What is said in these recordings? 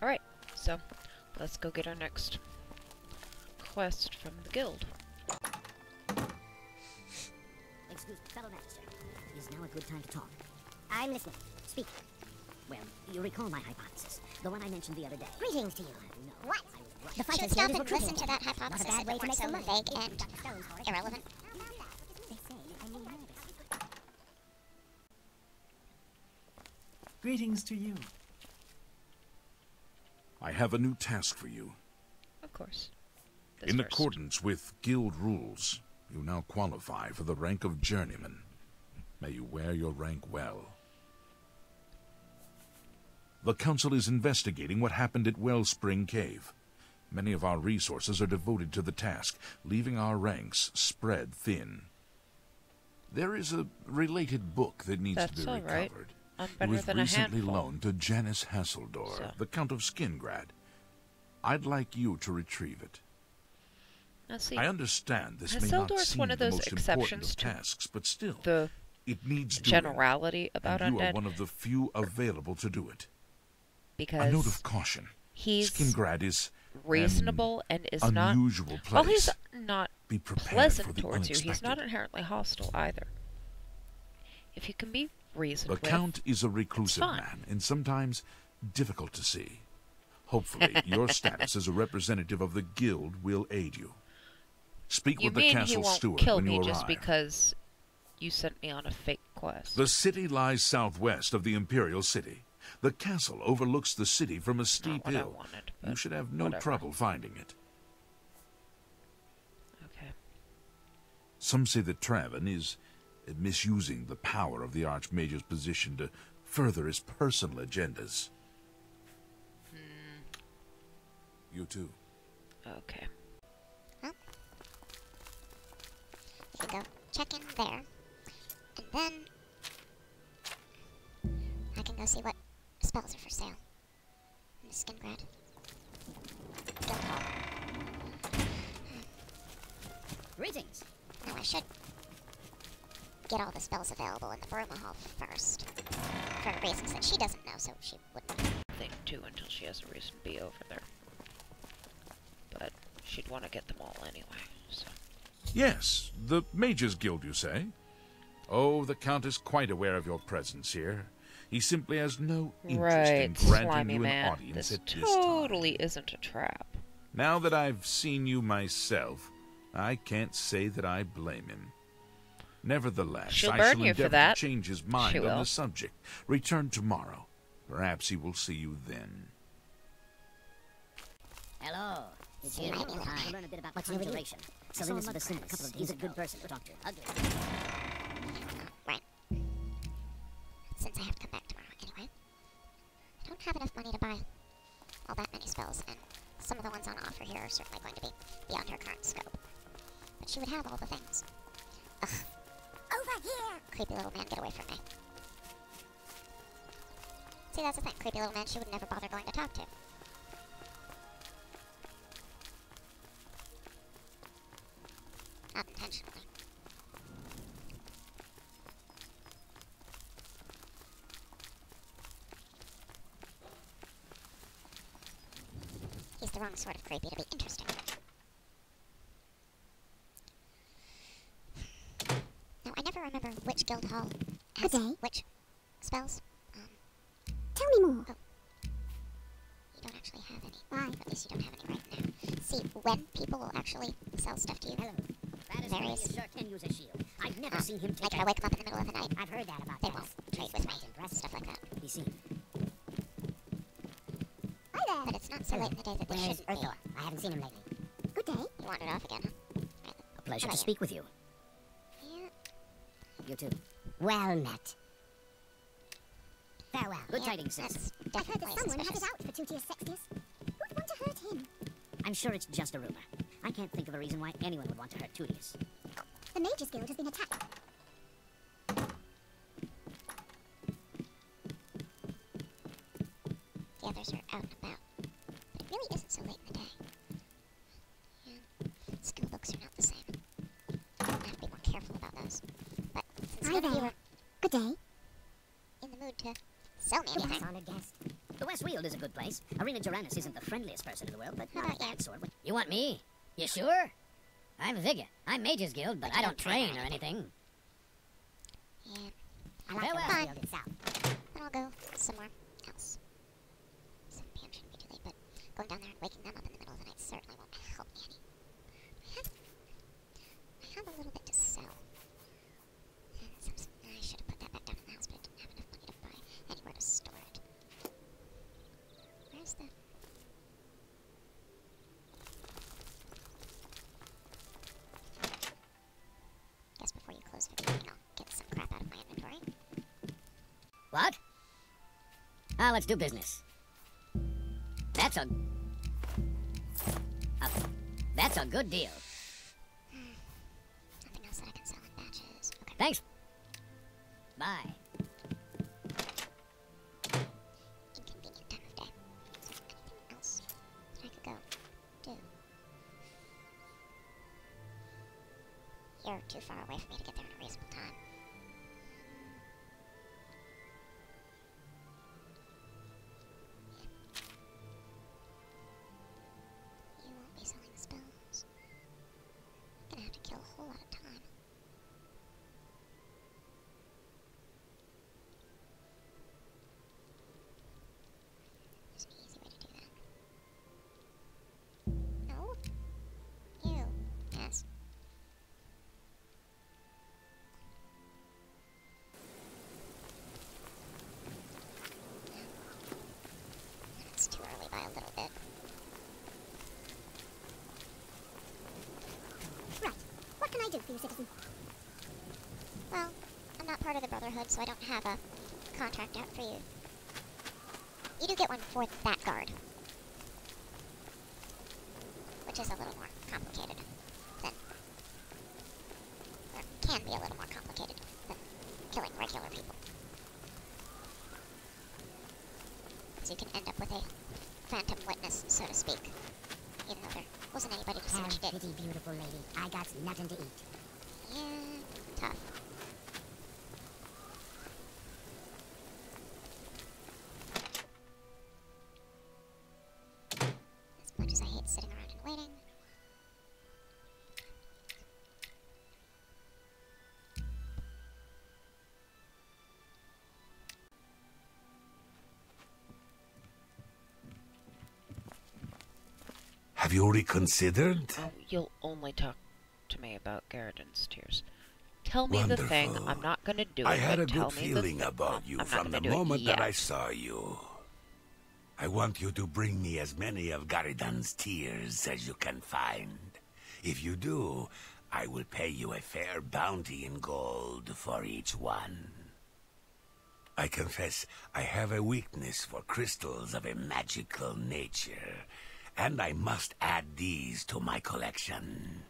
Alright, so let's go get our next quest from the guild. Excuse me, fellow magister. Is now a good time to talk? I'm listening. Speak. Well, you recall my hypothesis, the one I mentioned the other day. Greetings to you. No, What? The Should fighters stop here and is listen to recruiting. that hypothesis Not a bad way if to it make weren't some so money. vague and irrelevant. They say I mean nervous. Greetings to you. I have a new task for you. Of course. This In first. accordance with guild rules, you now qualify for the rank of journeyman. May you wear your rank well. The Council is investigating what happened at Wellspring Cave. Many of our resources are devoted to the task, leaving our ranks spread thin. There is a related book that needs to That's be all right. recovered. I'm It better was than a recently handful. loaned to Janice Hasseldor, So. the Count of Skingrad. I'd like you to retrieve it. Now see, I understand this may not Hasseldor's seem one of the those most important exceptions of to tasks, but still, the it needs doing. generality about And you are undead, one of the few available to do it. A because note of caution. he's Skingrad is reasonable and is not... unusual place. Well, he's not Be prepared for pleasant the towards you. He's unexpected. not inherently hostile either. If you can be reasoned The with... Count is a reclusive fine. man, and sometimes difficult to see. Hopefully, your status as a representative of the guild will aid you. Speak You with the mean he castle won't steward kill when you me arrive. just because you sent me on a fake quest? The city lies southwest of the Imperial City. The castle overlooks the city from a steep what I hill. wanted, You but should have no whatever. trouble finding it. Okay. Some say that Traven is misusing the power of the Archmage's position to further his personal agendas. You too. Okay. Well, you can go check in there, and then I can go see what spells are for sale in the Skingrad Guild Hall. Greetings. Now I should get all the spells available in the Bruma Hall first, for reasons that she doesn't know, so she wouldn't. Thing too until she has a reason to be over there. But she'd want to get them all anyway, so... Yes, the Mages Guild, you say? Oh, the Count is quite aware of your presence here. He simply has no interest in Right, granting slimy you an man. audience This at this time. totally isn't a trap. Now that I've seen you myself, I can't say that I blame him. Nevertheless, She'll I burn shall you for endeavor that. to change his She mind on will. the subject. Return tomorrow. Perhaps he will see you then. Hello. It's See, you. I mean, Hi. To learn a bit about what's new with you? conjuration. Selena's Basim a couple of days ago. He's a good person to talk to. Ugly. Right. Since I have to come back tomorrow anyway, I don't have enough money to buy all that many spells, and some of the ones on offer here are certainly going to be beyond her current scope. But she would have all the things. Ugh. Over here! Creepy little man, get away from me. See, that's the thing. Creepy little man she would never bother going to talk to. Not intentionally. He's the wrong sort of creepy to be interesting. Now, I never remember which guild hall has which spells. Tell me more. Oh. You don't actually have any. Why? At least you don't have any right now. See, when people will actually sell stuff to you. Hello. That is Various- you sure can use a shield. I've never seen him Like take if I wake them up in the middle of the night, I've heard that about they that. won't trade with me. Stuff like that. You see. Hi there. But it's not so late in the day that they Where's shouldn't be. Urthor? I haven't seen him lately. Good day. You wandered off again, huh? Right. A pleasure How to about speak with you. Yeah. You too. Well met. Farewell. Good Yeah, tidings, sis. that's I've heard that definitely someone suspicious. has it out for Tutius Sextius. Who'd want to hurt him? I'm sure it's just a rumor. I can't think of a reason why anyone would want to hurt Tutius. The Mages Guild has been attacked. The others are out and about. But it really isn't so late in the day. Yeah. Skill books are not the same. I have to be more careful about those. But since Hi none of you there. are Good day. in the mood to sell me Yes, anything, honored guest. The West Weald is a good place. Arena Tyrannus isn't the friendliest person in the world, but How not a about you? bad sword. You want me? You sure? I'm Vigor. I'm Mage's Guild, but I don't train or anything. Yeah. I like the Farewell. West Weald itself. Then I'll go somewhere else. 7 p.m. shouldn't be too late, but going down there and waking them up in the middle of the night certainly won't help me any. I have a little bit to sell. And I should have put that back down in the house, but I didn't have enough money to buy anywhere to store it. Where's the... Guess before you close the meeting, I'll get some crap out of my inventory. What? Ah, let's do business. That's a good deal. Nothing else that I can sell in batches. Okay. Thanks. Bye. Inconvenient time of day. Is there anything else that I could go do? You're too far away for me to get there in a reasonable time. You won't be selling spells. I'm gonna have to kill a whole lot of time. There's an easy way to do that. No? You. Yes. It's too early by a little bit. Right. What can I do for you, citizen? Well, I'm not part of the Brotherhood, so I don't have a contract out for you. You do get one for that guard. Which is a little more complicated than... or can be a little more complicated than killing regular people. So you can end up with a phantom witness, so to speak. Even though there wasn't anybody to see what you Have did. pity, beautiful lady. I got nothing to eat. Yeah, tough. As much as I hate sitting around and waiting. Have you reconsidered? Oh, you'll only talk to me about Garridan's tears. Tell me the thing. Wonderful. I'm not gonna do it. I had a but tell good me the feeling thing. about I'm you not from gonna the do it moment that I yet. saw you. I want you to bring me as many of Garridan's tears as you can find. If you do, I will pay you a fair bounty in gold for each one. I confess I have a weakness for crystals of a magical nature, and I must add these to my collection.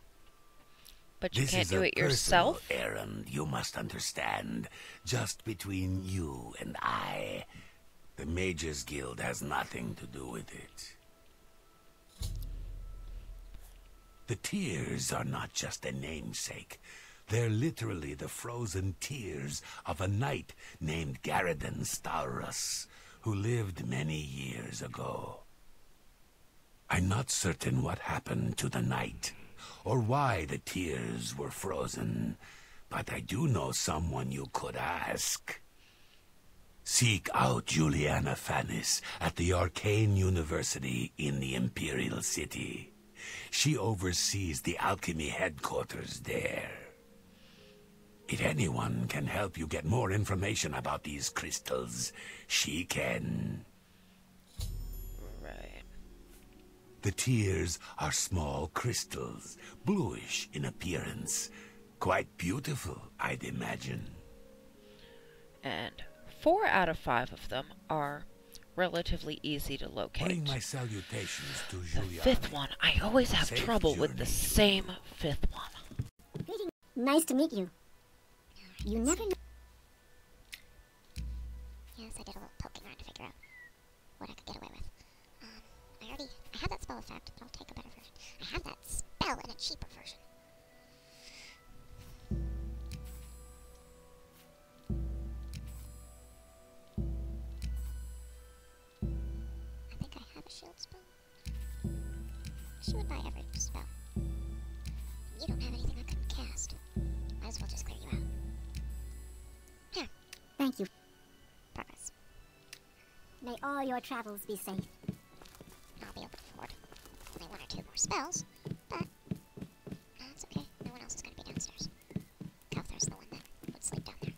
But you This can't is do a it personal yourself? errand, you must understand. Just between you and I. The Mages Guild has nothing to do with it. The tears are not just a namesake. They're literally the frozen tears of a knight named Garridan Staurus, who lived many years ago. I'm not certain what happened to the knight, or why the tears were frozen, but I do know someone you could ask. Seek out Juliana Fannis at the Arcane University in the Imperial City. She oversees the alchemy headquarters there. If anyone can help you get more information about these crystals, she can. Right. The tears are small crystals, bluish in appearance. Quite beautiful, I'd imagine. And 4 out of 5 of them are relatively easy to locate. Bring my salutations to The Juliana. 5th one, I always have Safe trouble with the journey. same 5th one. Greetings. Nice to meet you. You never know. Yes, I did a little poking around to figure out what I could get away with. I have that spell effect, but I'll take a better version. I have that spell in a cheaper version. shield spell? She would buy every spell. You don't have anything I couldn't cast. Might as well just clear you out. Here. Thank you. Progress. May all your travels be safe. I'll be able to afford only 1 or 2 more spells, but it's okay. No one else is going to be downstairs. Calthar's the one that would sleep down there.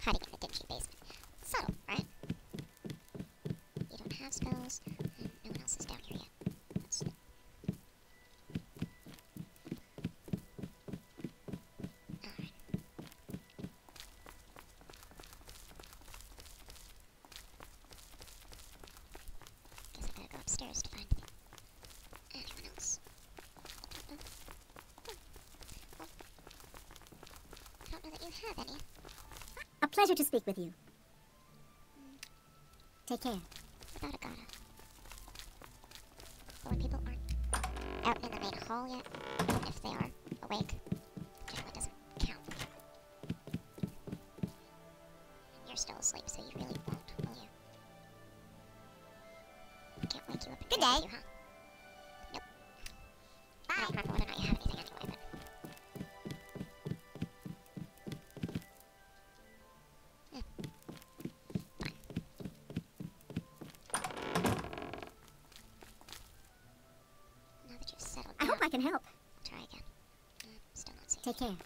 Hiding in the dingy basement. Subtle, right? You don't have spells, and no one else is down here yet. Let's sleep. Alright. Guess I gotta go upstairs to find anyone else. Well, I don't know that you have any. A pleasure to speak with you. Take care. Without a gotta. But when people aren't out in the main hall yet, even if they are awake, generally doesn't count. And you're still asleep, so you really won't, will you? I can't wake you up and Good drag day. you, huh? Nope. I don't remember whether or not you have anything anyway, but... Yeah. Fine. Now that you've settled I down, hope I can help. I'll try again. Still not seeing Take care.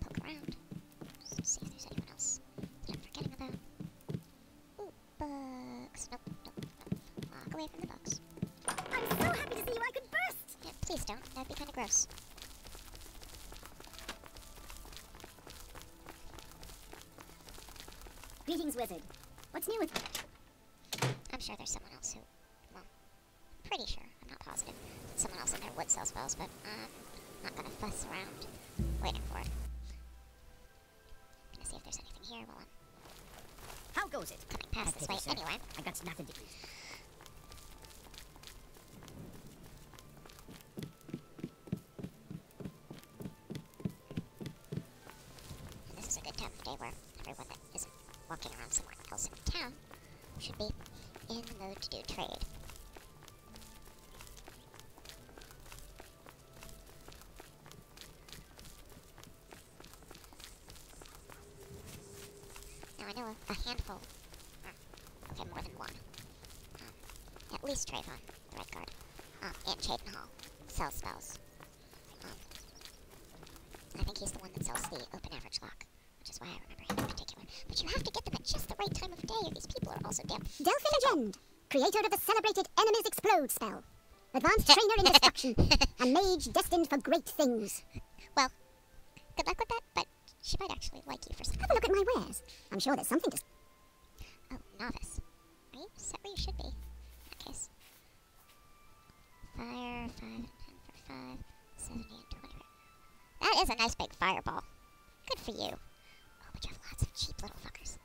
Poke around. Just see if there's anyone else that I'm forgetting about. Ooh, bugs. Nope, nope, nope. Walk away from the bugs. I'm so happy to see you. I could burst. Yeah, please don't. That'd be kind of gross. Greetings, wizard. What's new with I'm sure there's someone else who, well, I'm pretty sure, I'm not positive, that someone else in there would sell spells, but I'm not gonna fuss around waiting for it. Gonna see if there's anything here while I'm How goes it? coming past this way Sir. anyway. I got nothing to do. And this is a good time of day where everyone that isn't walking around somewhere else in town should be in the mood to do trade. Now I know a handful, okay, more than one, at least Trayvon, the Red Guard, and Chaden Hall, sells spells. I think he's the one that sells the open average lock, which is why I remember him in particular. But you have to get them at just the right time of day, or these people are also damn... Delphin Legend, creator of the celebrated Enemies Explode spell. Advanced trainer in destruction. A mage destined for great things. Well, good luck with that, but she might actually like you for something. Have a look at my wares. I'm sure there's something to... Oh, novice. Are you set where you should be? In that case. Fire, 5 and 10 for 5, 70 and 20 for... That is a nice big fireball. Good for you. Oh, but you have lots of cheap little fuckers.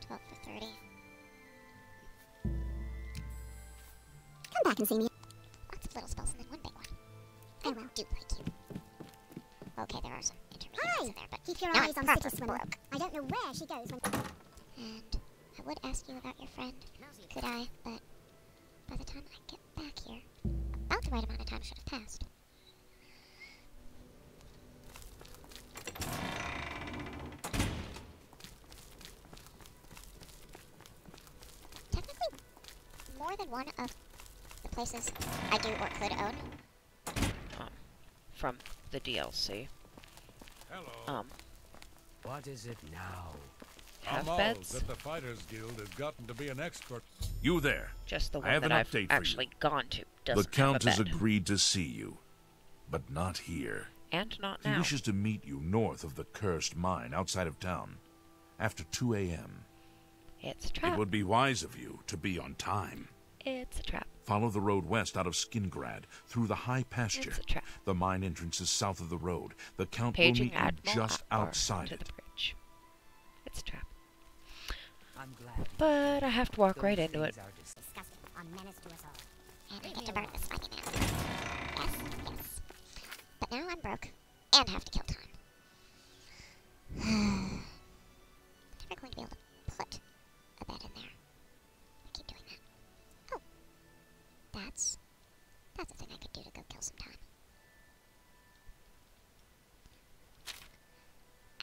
$12 for 30. Come back and see me. Lots of little spells and then one big one. I Farewell. do like you. Okay, there are some intermediate Hi! ones in there, but Keep your now eyes I'm on proper City Swimmer. broke. I don't know where she goes when... And I would ask you about your friend, could I, but by the time I get back here, about the right amount of time should have passed. Technically, more than one of the places I do or could own. From the DLC. Hello. What is it now? Have I'm old beds? that the Fighters Guild has gotten to be an expert. You there. Just the I one have that an I've update for actually you. gone to The doesn't Count have has a bed. agreed to see you, but not here. And not He now. wishes to meet you north of the cursed mine outside of town, after 2 a.m. It's a trap. It would be wise of you to be on time. It's a trap. Follow the road west out of Skingrad, through the high pasture. It's a trap. The mine entrance is south of the road. The Count Paging will meet you Admiral just Akbar outside to it. the bridge. It's a trap. I'm glad. But I have to walk right into it. Disgusting. A menace to us all. And I get to burn this mighty man. Yes, yes. But now I'm broke. And have to kill time. I'm never going to be able to put a bed in there. I keep doing that. Oh. That's a thing I could do to go kill some time.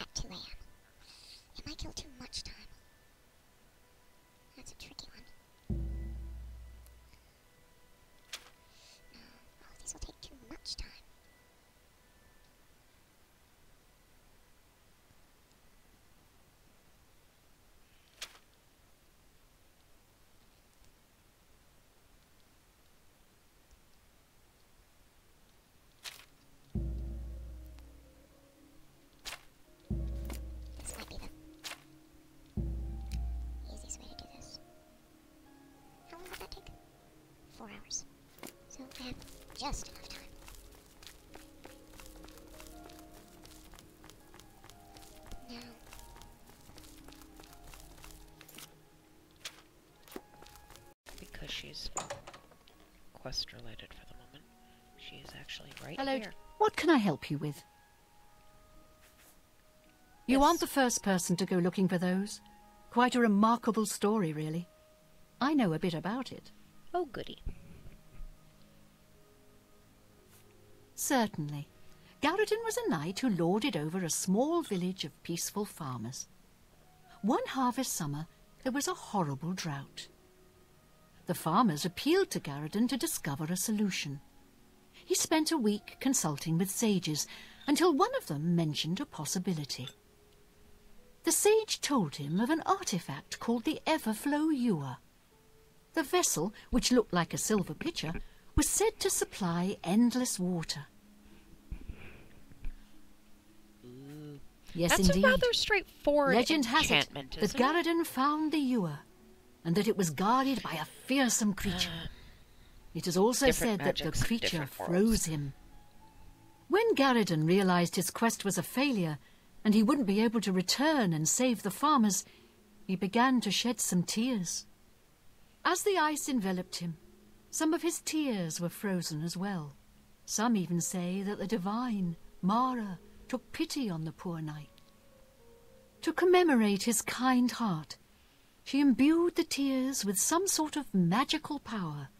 At 2 a.m. It might kill too much time. That's a tricky one. No, all of these will take too much time. This might be the easiest way to do this. How long would that take? 4 hours. So I have just enough time. Now, Because she's quest related for the moment, she is actually right Hello. here. What can I help you with? You Yes. aren't the first person to go looking for those. Quite a remarkable story, really. I know a bit about it. Oh, goody. Certainly. Garradin was a knight who lorded over a small village of peaceful farmers. One harvest summer, there was a horrible drought. The farmers appealed to Garradin to discover a solution. He spent a week consulting with sages until one of them mentioned a possibility. The sage told him of an artifact called the Everflow Ewer. The vessel, which looked like a silver pitcher, was said to supply endless water. Yes, That's indeed. a rather straightforward Legend has it enchantment, that isn't it? Garradin found the ewer, and that it was guarded by a fearsome creature. It is also Different said that the magics, creature different worlds. froze him. When Garradin realized his quest was a failure, and he wouldn't be able to return and save the farmers, he began to shed some tears. As the ice enveloped him, some of his tears were frozen as well. Some even say that the divine, Mara, took pity on the poor knight. To commemorate his kind heart, she imbued the tears with some sort of magical power.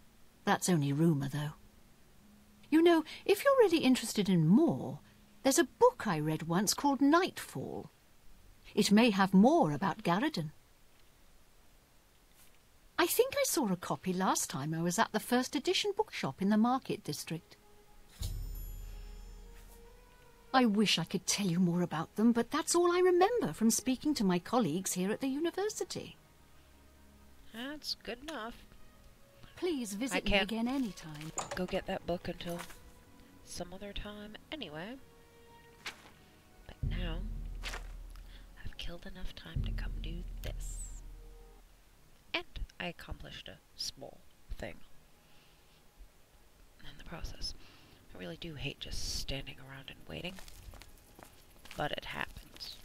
That's only rumour, though. You know, if you're really interested in more, there's a book I read once called Nightfall. It may have more about Garradin. I think I saw a copy last time I was at the first edition bookshop in the Market District. I wish I could tell you more about them, but that's all I remember from speaking to my colleagues here at the university. That's good enough. Please I visit me can't again anytime. go get that book until some other time anyway. But now, I've killed enough time to come do this. And I accomplished a small thing in the process. I really do hate just standing around and waiting, but it happens.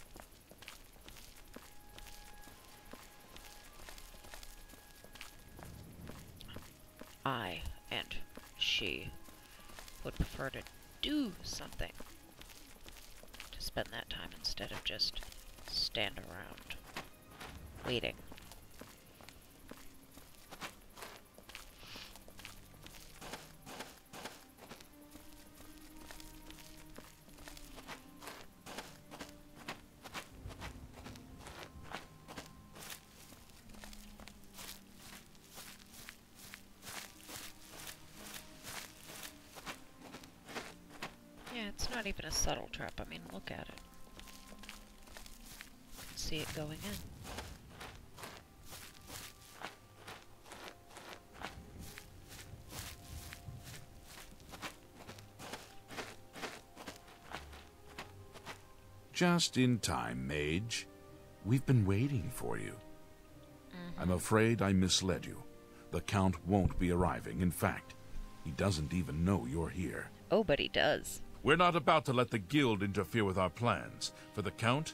I and she would prefer to do something, to spend that time instead of just stand around waiting. Yeah, it's not even a subtle trap. I mean, look at it. You can see it going in. Just in time, Mage. We've been waiting for you. I'm afraid I misled you. The Count won't be arriving. In fact, he doesn't even know you're here. Oh, but he does. We're not about to let the Guild interfere with our plans, for the Count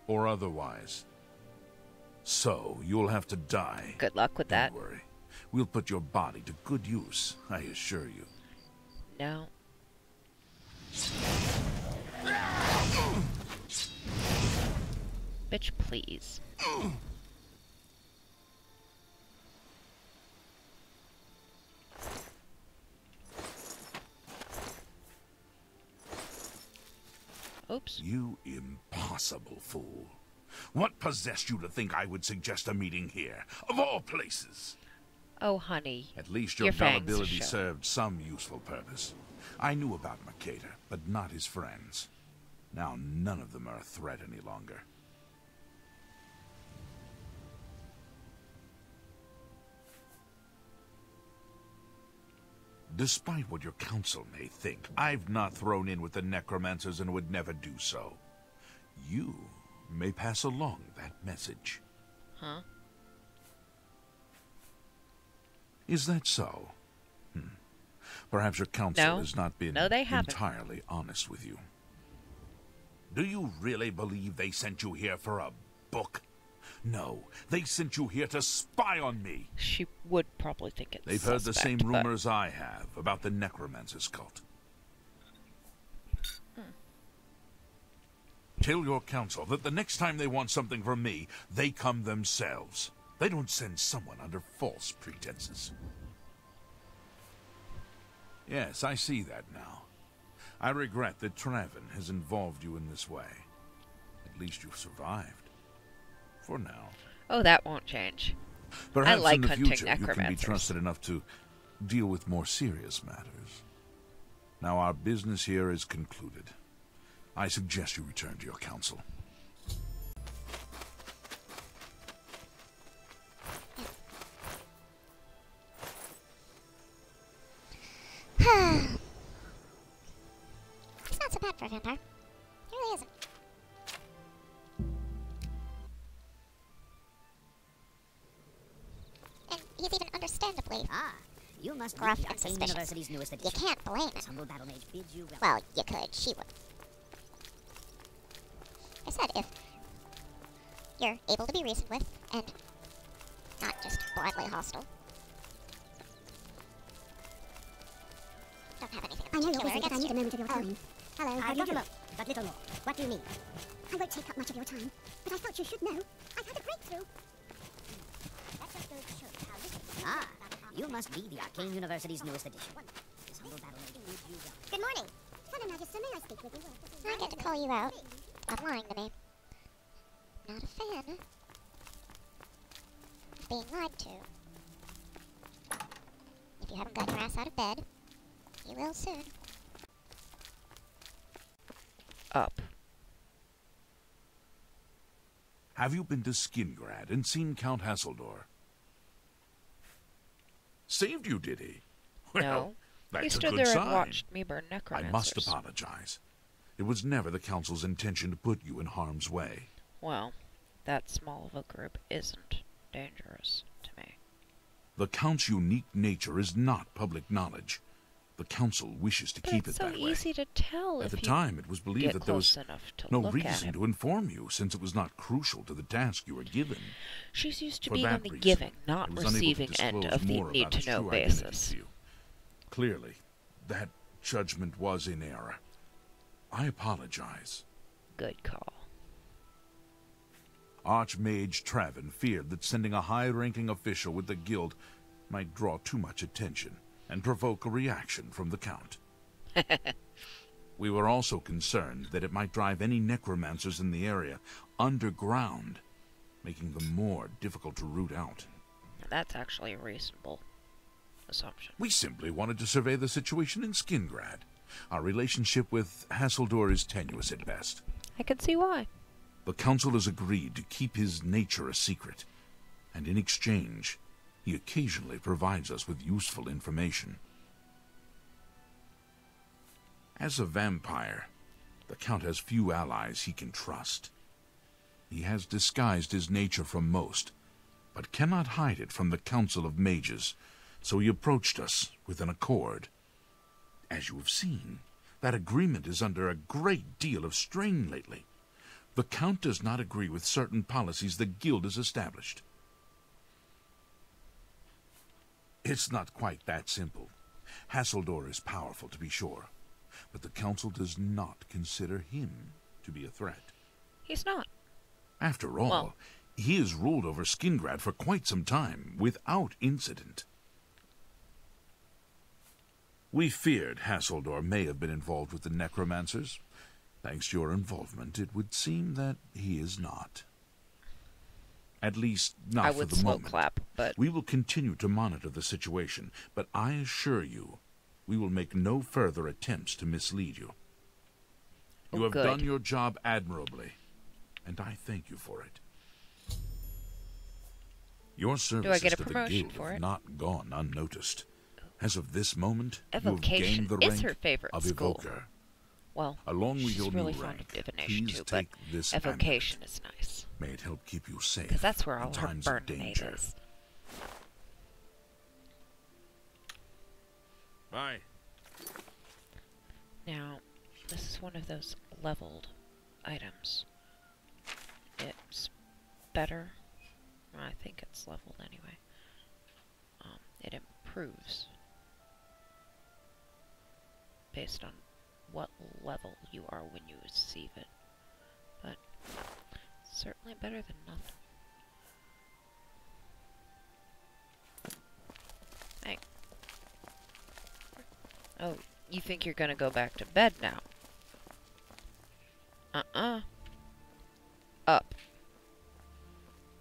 or otherwise. So, you'll have to die. Good luck with that. Don't worry. We'll put your body to good use, I assure you. No. Bitch, please. Oops. You impossible fool. What possessed you to think I would suggest a meeting here, of all places? Oh, honey. At least your fangs gullibility show. served some useful purpose. I knew about Makeda, but not his friends. Now none of them are a threat any longer. Despite what your council may think, I've not thrown in with the necromancers and would never do so. You may pass along that message. Huh? Is that so? Perhaps your council No. has not been No, they haven't. entirely honest with you. Do you really believe they sent you here for a book? No, they sent you here to spy on me. She would probably think it's They've heard the same suspect, but- rumors I have about the necromancer's cult. Tell your council that the next time they want something from me, they come themselves. They don't send someone under false pretenses. Yes, I see that now. I regret that Traven has involved you in this way. At least you've survived. For now. Oh, that won't change. Perhaps like in the hunting future you can be necromancers. trusted enough to deal with more serious matters. Now our business here is concluded. I suggest you return to your council. He's not so bad for a vampire. He really isn't. And he's even understandably Ah, you must be gruff the and Arcane suspicious. University's newest You edition. can't blame This him. humble battle mage bids you well. Well, you could. She would. I said if you're able to be reasoned with and not just broadly hostile. Don't have anything I know in you're particular busy, but I against need a you. moment of your time. Hello, how I've do you got a do? look, but little more. What do you mean? I won't take up much of your time, but I thought you should know. I've had a breakthrough. That just goes to show you how little Ah, you must be the Arcane University's newest edition. This humble battle mage bids you well. Good morning. Fellow Magister, may I speak with you? I get to call you out on lying to me. Not a fan of being lied to. If you haven't gotten your ass out of bed, you will soon. Up. Have you been to Skingrad and seen Count Hasseldor? Saved you, did he? Well, No. that's He a stood good there sign. and watched me burn I necromancers. must apologize. It was never the Council's intention to put you in harm's way. Well, that small of a group isn't dangerous to me. The Count's unique nature is not public knowledge. The Council wishes to But keep it's it so that way. easy to tell At if the you time, it was believed get that there was close enough to no look at reason him. to inform you, since it was not crucial to the task you were given. She's used to For being that on the reason, giving, not I was unable to receiving end disclose of the more about its need-to-know true identity basis. to you. Clearly, that judgment was in error. I apologize. Good call. Archmage Traven feared that sending a high-ranking official with the guild might draw too much attention and provoke a reaction from the Count. We were also concerned that it might drive any necromancers in the area underground, making them more difficult to root out. That's actually a reasonable assumption. We simply wanted to survey the situation in Skingrad. Our relationship with Hasseldor is tenuous at best. I can see why. The Council has agreed to keep his nature a secret, and in exchange, he occasionally provides us with useful information. As a vampire, the Count has few allies he can trust. He has disguised his nature from most, but cannot hide it from the Council of Mages, so he approached us with an accord. As you have seen, that agreement is under a great deal of strain lately. The Count does not agree with certain policies the Guild has established. It's not quite that simple. Hasseldor is powerful, to be sure, but the Council does not consider him to be a threat. He's not. After all, Well, he has ruled over Skingrad for quite some time, without incident. We feared Hasseldor may have been involved with the necromancers. Thanks to your involvement, it would seem that he is not. At least, not I for would the slow moment. clap, but We will continue to monitor the situation, but I assure you, we will make no further attempts to mislead you. You Oh, have good. done your job admirably, and I thank you for it. Your services get a to the promotion Guild for have it? not gone unnoticed. As of this moment, you have Evocation gained the is rank her favorite of school. Evoker. well, Along with she's your really new fond rank, of divination please too, but take this evocation is nice. May it help keep you safe Because that's where in all her times of burn mate danger. is. Bye. Now, this is one of those leveled items. It's better. I think it's leveled anyway. It improves based on what level you are when you receive it. But certainly better than nothing. Hey. Oh, you think you're gonna go back to bed now? Up.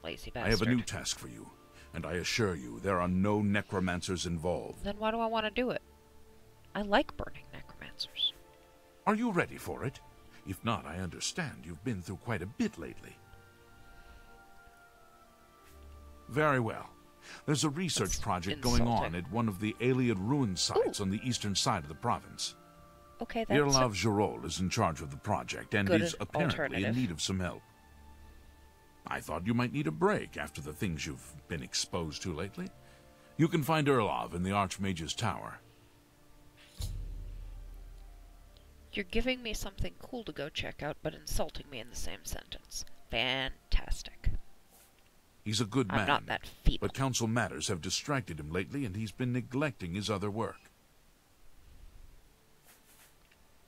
Lazy bastard. I have a new task for you, and I assure you there are no necromancers involved. Then why do I want to do it? I like burning necromancers. Are you ready for it? If not, I understand you've been through quite a bit lately. Very well. There's a research That's project going on insulting. at one of the Aliad ruin sites on the eastern side of the province. Okay, that's Irlav Girol is in charge of the project and Good is apparently in alternative. need of some help. I thought you might need a break after the things you've been exposed to lately. You can find Irlav in the Archmage's Tower. You're giving me something cool to go check out, but insulting me in the same sentence. Fantastic. He's a good man, I'm not that feeble. but council matters have distracted him lately, and he's been neglecting his other work.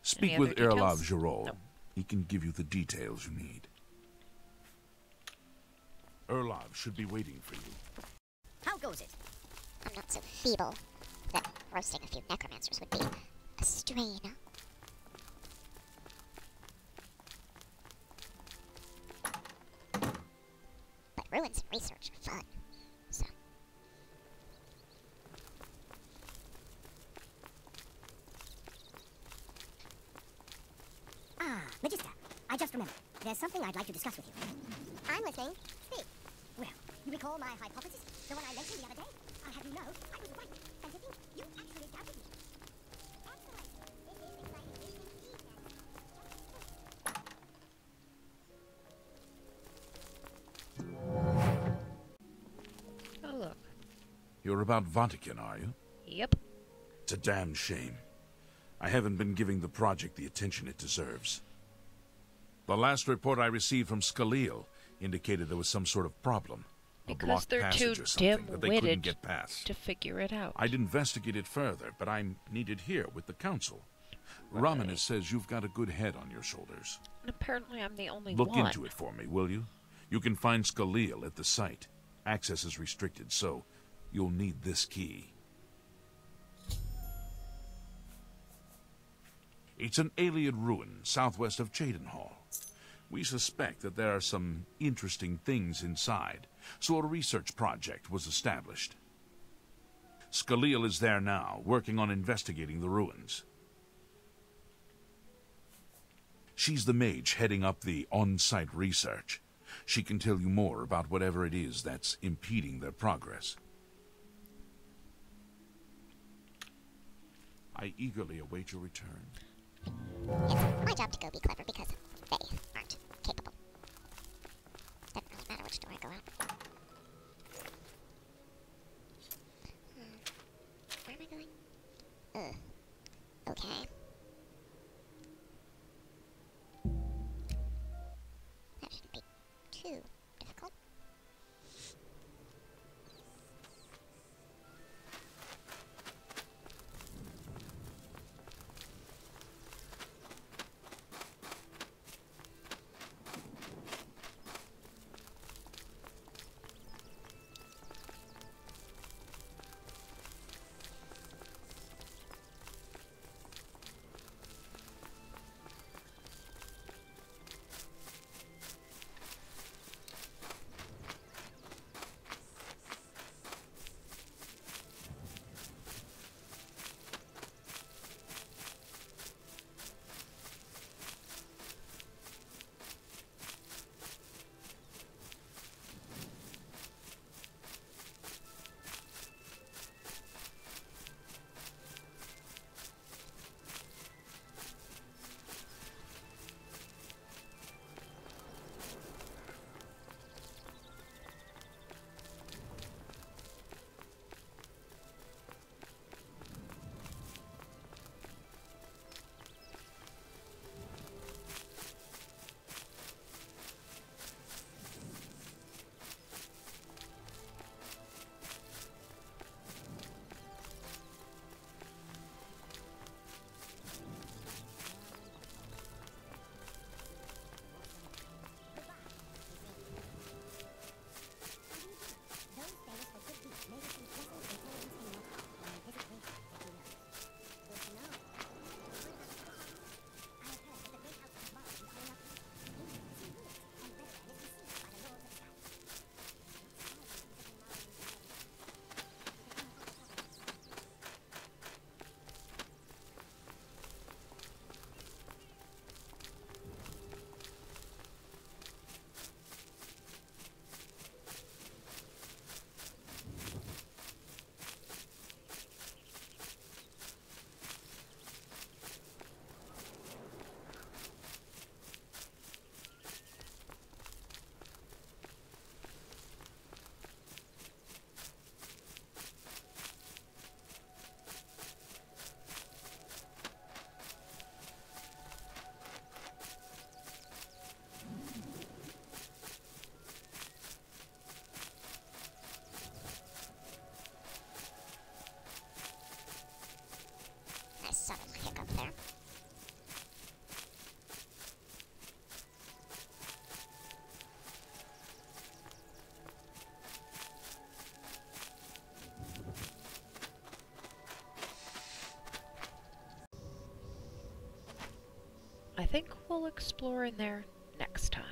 Speak Any with other Irlav details? Girol. No. He can give you the details you need. Irlav should be waiting for you. How goes it? I'm not so feeble that roasting a few necromancers would be a strain. But ruins and research are fun, so... Ah, Magister, I just remembered. There's something I'd like to discuss with you. I'm listening. Speak. Well, you recall my hypothesis? The one I mentioned the other day? I have you know, I was right. And to think, you actually doubted me. Excellent. This is exciting news indeed. Oh, look. You're about Vatican, are you? Yep. It's a damn shame. I haven't been giving the project the attention it deserves. The last report I received from Scaleel indicated there was some sort of problem. A Because blocked they're passage too or something that they couldn't dim-witted get past. to figure it out. I'd investigate it further, but I'm needed here with the council. Romanus says you've got a good head on your shoulders. And apparently I'm the only Look one. into it for me, will you? You can find Scaleel at the site. Access is restricted, so you'll need this key. It's an Aliad ruin southwest of Cheydinhall. We suspect that there are some interesting things inside, so a research project was established. Scaleel is there now, working on investigating the ruins. She's the mage heading up the on-site research. She can tell you more about whatever it is that's impeding their progress. I eagerly await your return. It's my job to go be clever because they aren't capable. Doesn't really matter which door I go out. think we'll explore in there next time.